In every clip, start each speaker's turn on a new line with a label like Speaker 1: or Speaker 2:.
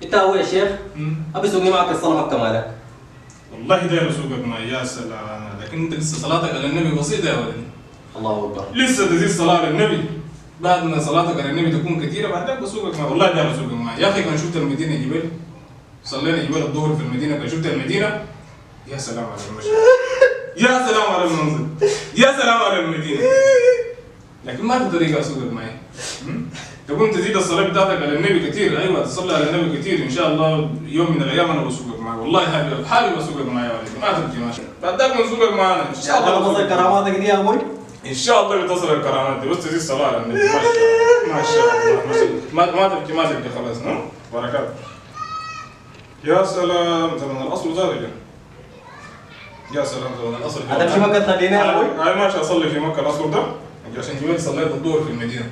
Speaker 1: انت هو يا شيخ ابي سوقني معك الصلاه مكه مالك.
Speaker 2: والله داير اسوقك معي يا سلام، لكن انت لسه صلاتك على النبي بسيطه يا ولدي.
Speaker 1: الله اكبر.
Speaker 2: لسه تزيد صلاه على النبي، بعد ما صلاتك على النبي تكون كثيره بعدين بسوقك معي. والله داير اسوقك معي يا اخي. كان شفت المدينه جبال، صلينا جبال الظهر في المدينه، كان شفت المدينه يا سلام على المشهد، يا سلام على المنظر، يا سلام على المدينه. لكن ما في طريقه اسوقك معي. تقوم تزيد الصلاه بتاعتك على النبي كثير، ايوه تصلي على النبي كثير، ان شاء الله يوم من الايام انا بسوقك معي. والله حابب اسوقك معي يا ولدي، ما تبكي ماشي. بعدك بنسوقك معنا ان شاء الله.
Speaker 1: بتصل كراماتك دي يا ابوي؟
Speaker 2: ان شاء الله بتصل الكرامات دي، بس تزيد صلاه على النبي. ما شاء الله ما شاء الله ما شاء الله. ما تبكي ما تبكي خلاص. بركات. يا سلام زمن الاصل زاد. يا سلام زمن الاصل.
Speaker 1: هتمشي مكه تخليني يا ابوي؟
Speaker 2: انا ماشي اصلي في مكه الاصل ده عشان جبت صليت الظهر في المدينه.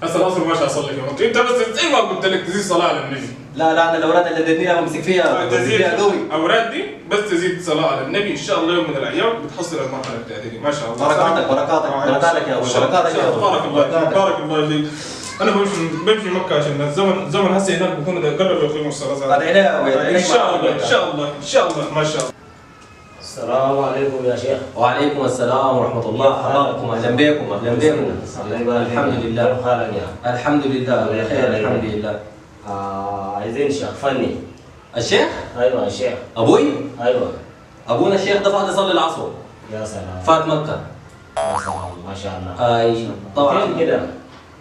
Speaker 2: هسه الاصل ماشي اصلي في مكه، انت بس زي ما قلت لك تزيد صلاه على النبي.
Speaker 1: لا انا الاوراد اللي ادتني بمسك فيها
Speaker 2: تزيد
Speaker 1: قوي.
Speaker 2: اوراد دي بس تزيد صلاه على النبي ان شاء الله يوم من الايام بتحصل المرحله التاثيريه. ما شاء الله.
Speaker 1: بركاتك يا ابوي، بركاتك يا ابوي.
Speaker 2: بارك الله فيك، بارك الله فيك. انا بمشي مكه عشان الزمن هسه هناك بكون قرب يقيموا الصلاه. ان شاء الله ان شاء الله ان شاء الله. ما شاء الله.
Speaker 3: السلام عليكم يا شيخ.
Speaker 1: وعليكم السلام ورحمة الله. حضراتكم أهلا بكم أهلا بكم. الحمد لله. الحمد لله بخير الحمد لله.
Speaker 3: عايزين شيخ فني.
Speaker 1: الشيخ؟
Speaker 3: ايوه الشيخ.
Speaker 1: أبوي؟
Speaker 3: ايوه.
Speaker 1: أبونا الشيخ ده فات يصلي العصر.
Speaker 3: يا سلام.
Speaker 1: فات مكة.
Speaker 3: يا سلام ما شاء الله.
Speaker 1: أي طبعا
Speaker 3: كده.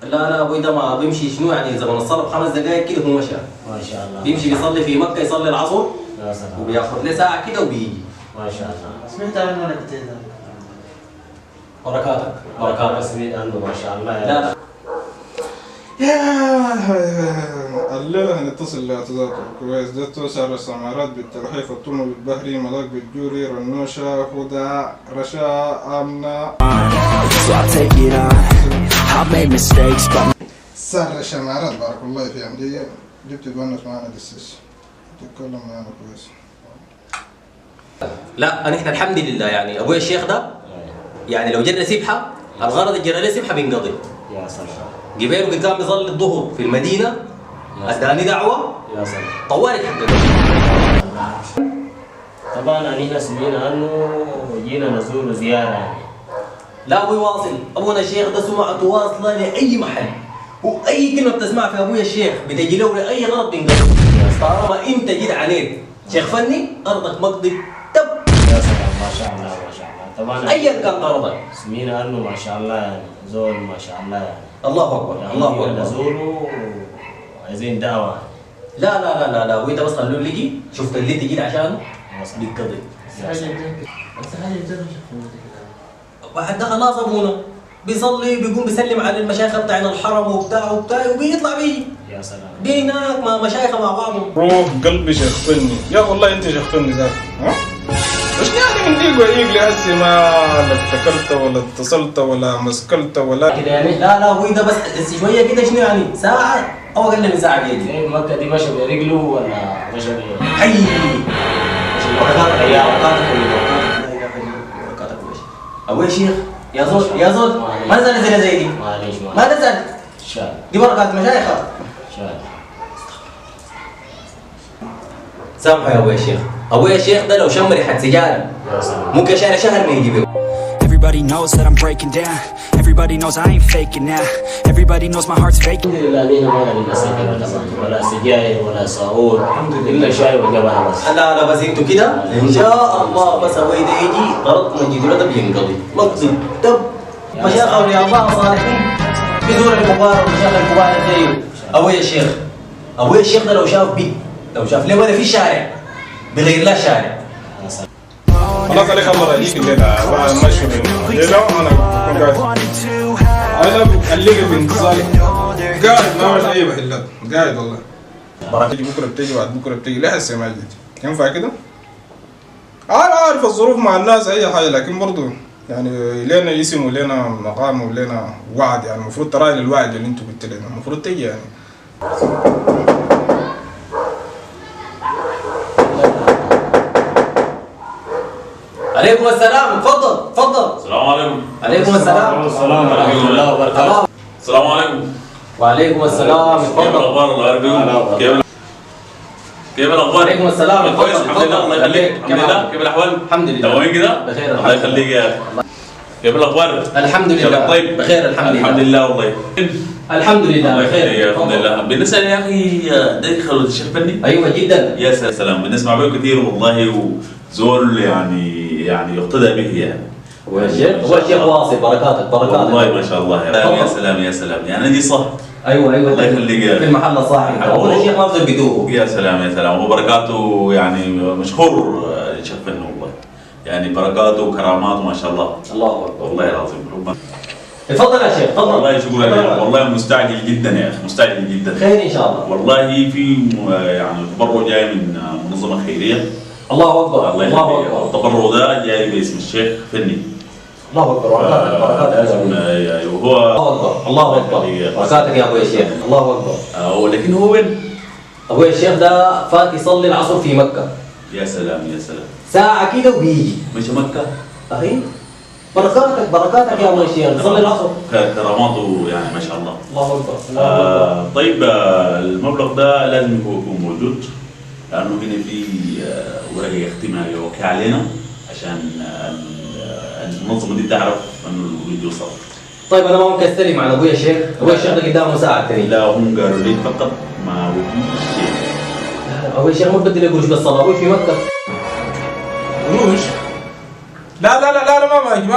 Speaker 1: لا أبوي ده ما بيمشي شنو يعني زمن الصلاة ب5 دقائق كده هو مشى.
Speaker 3: ما شاء الله.
Speaker 1: بيمشي بيصلي في مكة يصلي العصر.
Speaker 3: يا سلام.
Speaker 1: وبياخذ له ساعة كده وبيجي.
Speaker 3: ما شاء الله.
Speaker 4: سمعت عنه ولا كنت
Speaker 1: بركاتك بركاتك.
Speaker 3: سمعت عنه ما شاء الله.
Speaker 1: لا
Speaker 2: الليلة هنتصل لتذاكر كويس. ده توسع السمارات بالتلحيف، الطم بالبهري، ملاك بالجوري، رنوشة، هدى، رشا، آمنة. سهل الشمارات بارك الله فيهم. دي بتتونس معنا دسس، تتكلم معنا كويس.
Speaker 1: لا نحن الحمد لله يعني ابويا الشيخ ده يعني لو جرى سبحه الغرض الجرى له سبحه بينقضي.
Speaker 3: يا سلام.
Speaker 1: قبيله قد كان بيصلي الظهر في المدينه اداني دعوه
Speaker 3: يا سلام.
Speaker 1: طوالي حقته.
Speaker 3: طبعا احنا سمعنا عنه وجينا نزوره زياره يعني.
Speaker 1: لا ابوي واصل، ابونا الشيخ ده سمعته واصله لاي محل، واي كلمه بتسمعها في ابويا الشيخ بتجي له لاي غرض بينقضي. طالما انت جيت عنيت شيخ فني ارضك مقضي تب.
Speaker 3: يا سلام ما شاء الله ما شاء الله. طبعا
Speaker 1: ايا كان غرضك
Speaker 3: سمعنا عنه ما شاء الله يعني زول ما شاء الله يعني.
Speaker 1: الله اكبر الله اكبر.
Speaker 3: نزوره وعايزين دعوه.
Speaker 1: لا وانت بس خلوه لقي شفت اللي انت جيت عشانه بينقضي. بعد ده خلاص ابونا بيصلي بيقوم بيسلم على المشايخ بتاعنا الحرم وبتاع وبيطلع بيجي.
Speaker 3: يا سلام.
Speaker 1: دي هناك ما مشايخ مع بعضهم.
Speaker 2: روح قلبي شيخ فني يا والله انت شيخ فني ذاك. مش يعني من ديك ويجي لي هسه ما لا اتكلت ولا اتصلت ولا مسكلت ولا
Speaker 1: كده يعني. لا ابوي ده بس شويه كده شنو يعني ساعه او اقل من ساعه بيجي.
Speaker 3: زي مكه دي مشى برجله ولا مشى بايه؟
Speaker 1: حي بركاتك يا ابوي شيخ يا زول ما نزل زي دي.
Speaker 3: معليش
Speaker 1: ما نزل
Speaker 3: شال.
Speaker 1: دي بركات مشايخك.
Speaker 3: شال.
Speaker 1: سامحه يا ابويا الشيخ. ابويا الشيخ ده لو شم ريحه سيجاره ممكن شهر ما يجي بيه.
Speaker 5: Everybody knows that I'm breaking down. Everybody knows I ain't faking now. Everybody knows my heart's faking.
Speaker 3: الحمد لله علينا ما لنا سجاير طبعا ولا سجاير ولا سعود الا شاي وجبنه بس.
Speaker 1: لا بس انتوا كده ان شاء الله بس ابوي ده يجي غلطكم الجديد ده بينقضي مقضي دب. مشايخ اولياء الله صالحين بدون المبارك ومشايخ الكبار زيه. ابويا الشيخ ده لو شاف بيت لو شاف ليه ولا في الشارع بغير له الشارع.
Speaker 2: خلاص عليك الله يجيك الليلة ماشي الليلة أنا قاعد. أنا الليلة بانتصالي قاعد ما بعمل أي محلات قاعد والله. تيجي بكرة بتيجي بعد بكرة بتيجي ليه هسه ما جيت؟ ينفع كده؟ أنا عارف الظروف مع الناس أي حاجة لكن برضو يعني لنا اسم ولنا مقام ولنا وعد يعني المفروض تراعي للوعد اللي أنتوا قلت لنا المفروض تيجي يعني.
Speaker 1: عليكم السلام تفضل.
Speaker 6: السلام عليكم.
Speaker 1: عليكم السلام.
Speaker 3: السلام ورحمه الله وبركاته.
Speaker 6: السلام عليكم.
Speaker 1: وعليكم السلام
Speaker 6: كيف الاخبار؟ الله يرضيكم. كيف
Speaker 4: كيف الاخبار؟
Speaker 1: وعليكم السلام.
Speaker 4: كويس الحمد لله الله يخليك. الحمد لله. كيف الاحوال؟
Speaker 1: الحمد لله.
Speaker 4: تمام كده؟
Speaker 1: بخير
Speaker 4: الله يخليك يا اخي. كيف الاخبار؟
Speaker 1: الحمد لله.
Speaker 4: شباب طيب؟
Speaker 1: بخير الحمد لله.
Speaker 4: الحمد لله والله.
Speaker 1: الحمد لله
Speaker 4: الله يخليك
Speaker 1: بخير.
Speaker 4: الحمد لله. بنسال يا اخي ده خلود الشيخ فني؟
Speaker 1: ايوه جدا.
Speaker 4: يا سلام بنسمع به كثير والله وزول يعني يقتدى به يعني.
Speaker 1: هو الشيخ واصل بركاتك
Speaker 4: والله ما شاء الله يا سلام يا سلام يعني دي صح.
Speaker 1: ايوه
Speaker 4: الله يخليك يا
Speaker 1: في المحل الصاحب هو الشيخ ما بزول بدوه.
Speaker 4: يا سلام يا سلام وبركاته يعني مشهور الشيخ فني والله يعني بركاته وكراماته ما شاء الله.
Speaker 1: الله اكبر
Speaker 4: والله العظيم ربنا.
Speaker 1: تفضل يا شيخ تفضل.
Speaker 4: والله شكرا لك والله مستعجل جدا يا اخي مستعجل جدا.
Speaker 1: خير ان شاء الله.
Speaker 4: والله في يعني تبرع جاي من منظمه خيريه.
Speaker 1: الله اكبر.
Speaker 4: الله يخليك. التبرع ده جاي باسم الشيخ فني.
Speaker 1: الله اكبر بركاتك
Speaker 4: وهو
Speaker 1: الله اكبر بركاتك يا ابوي الشيخ. الله اكبر.
Speaker 4: ولكن هو وين؟
Speaker 1: ابوي الشيخ ده فات يصلي العصر في مكه.
Speaker 4: يا سلام يا سلام.
Speaker 1: ساعه كده وبيجي.
Speaker 4: مش مكه؟
Speaker 1: اهي بركاتك يا ابوي الشيخ تصلي العصر.
Speaker 4: كراماته يعني ما شاء الله.
Speaker 1: الله اكبر. الله اكبر.
Speaker 4: طيب المبلغ ده لازم يكون موجود لانه هنا في ورقه يختمها يوكي علينا عشان المنظمه دي تعرف انه الفيديو صار.
Speaker 1: طيب انا ما ممكن استلم على ابويا الشيخ، ابويا الشيخ ده قدامه ساعه تاني.
Speaker 4: لا هم قالوا لي فقط ما وفيش شيء.
Speaker 1: ابويا الشيخ ما بدي قروش بالصلاه، ابوي في مكه.
Speaker 2: قروش؟ لا لا لا لا ما ماجي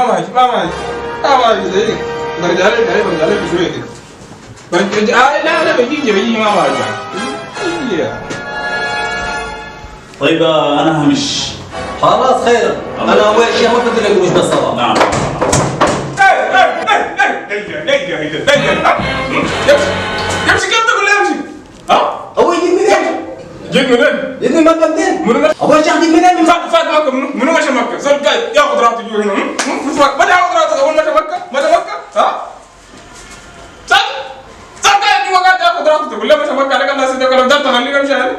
Speaker 2: زي برجع لك شويه كده. لا بيجي ما ماجي.
Speaker 4: طيب انا همش.
Speaker 1: خلاص خير. انا ابويا الشيخ ما بدي قروش بالصلاه.
Speaker 4: نعم.
Speaker 2: يمشي كيف تقول له يمشي؟ ها؟
Speaker 1: ابوي يجيب منين؟
Speaker 2: جيب منين؟
Speaker 1: يجيب من مكه منين؟
Speaker 2: منو
Speaker 1: ابويا الشيخ يجيب منين؟ من
Speaker 2: فات مكة منو مشى مكة؟ زول قاعد ياخذ راته يجوا هنا ما ياخذ راته اول مشى مكة؟ ها؟ صار قاعد جوا قاعد ياخذ راته تقول له مشى مكة عليك الناس تقول له ده تخليه يمشي يعني؟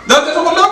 Speaker 2: ده انت تقول له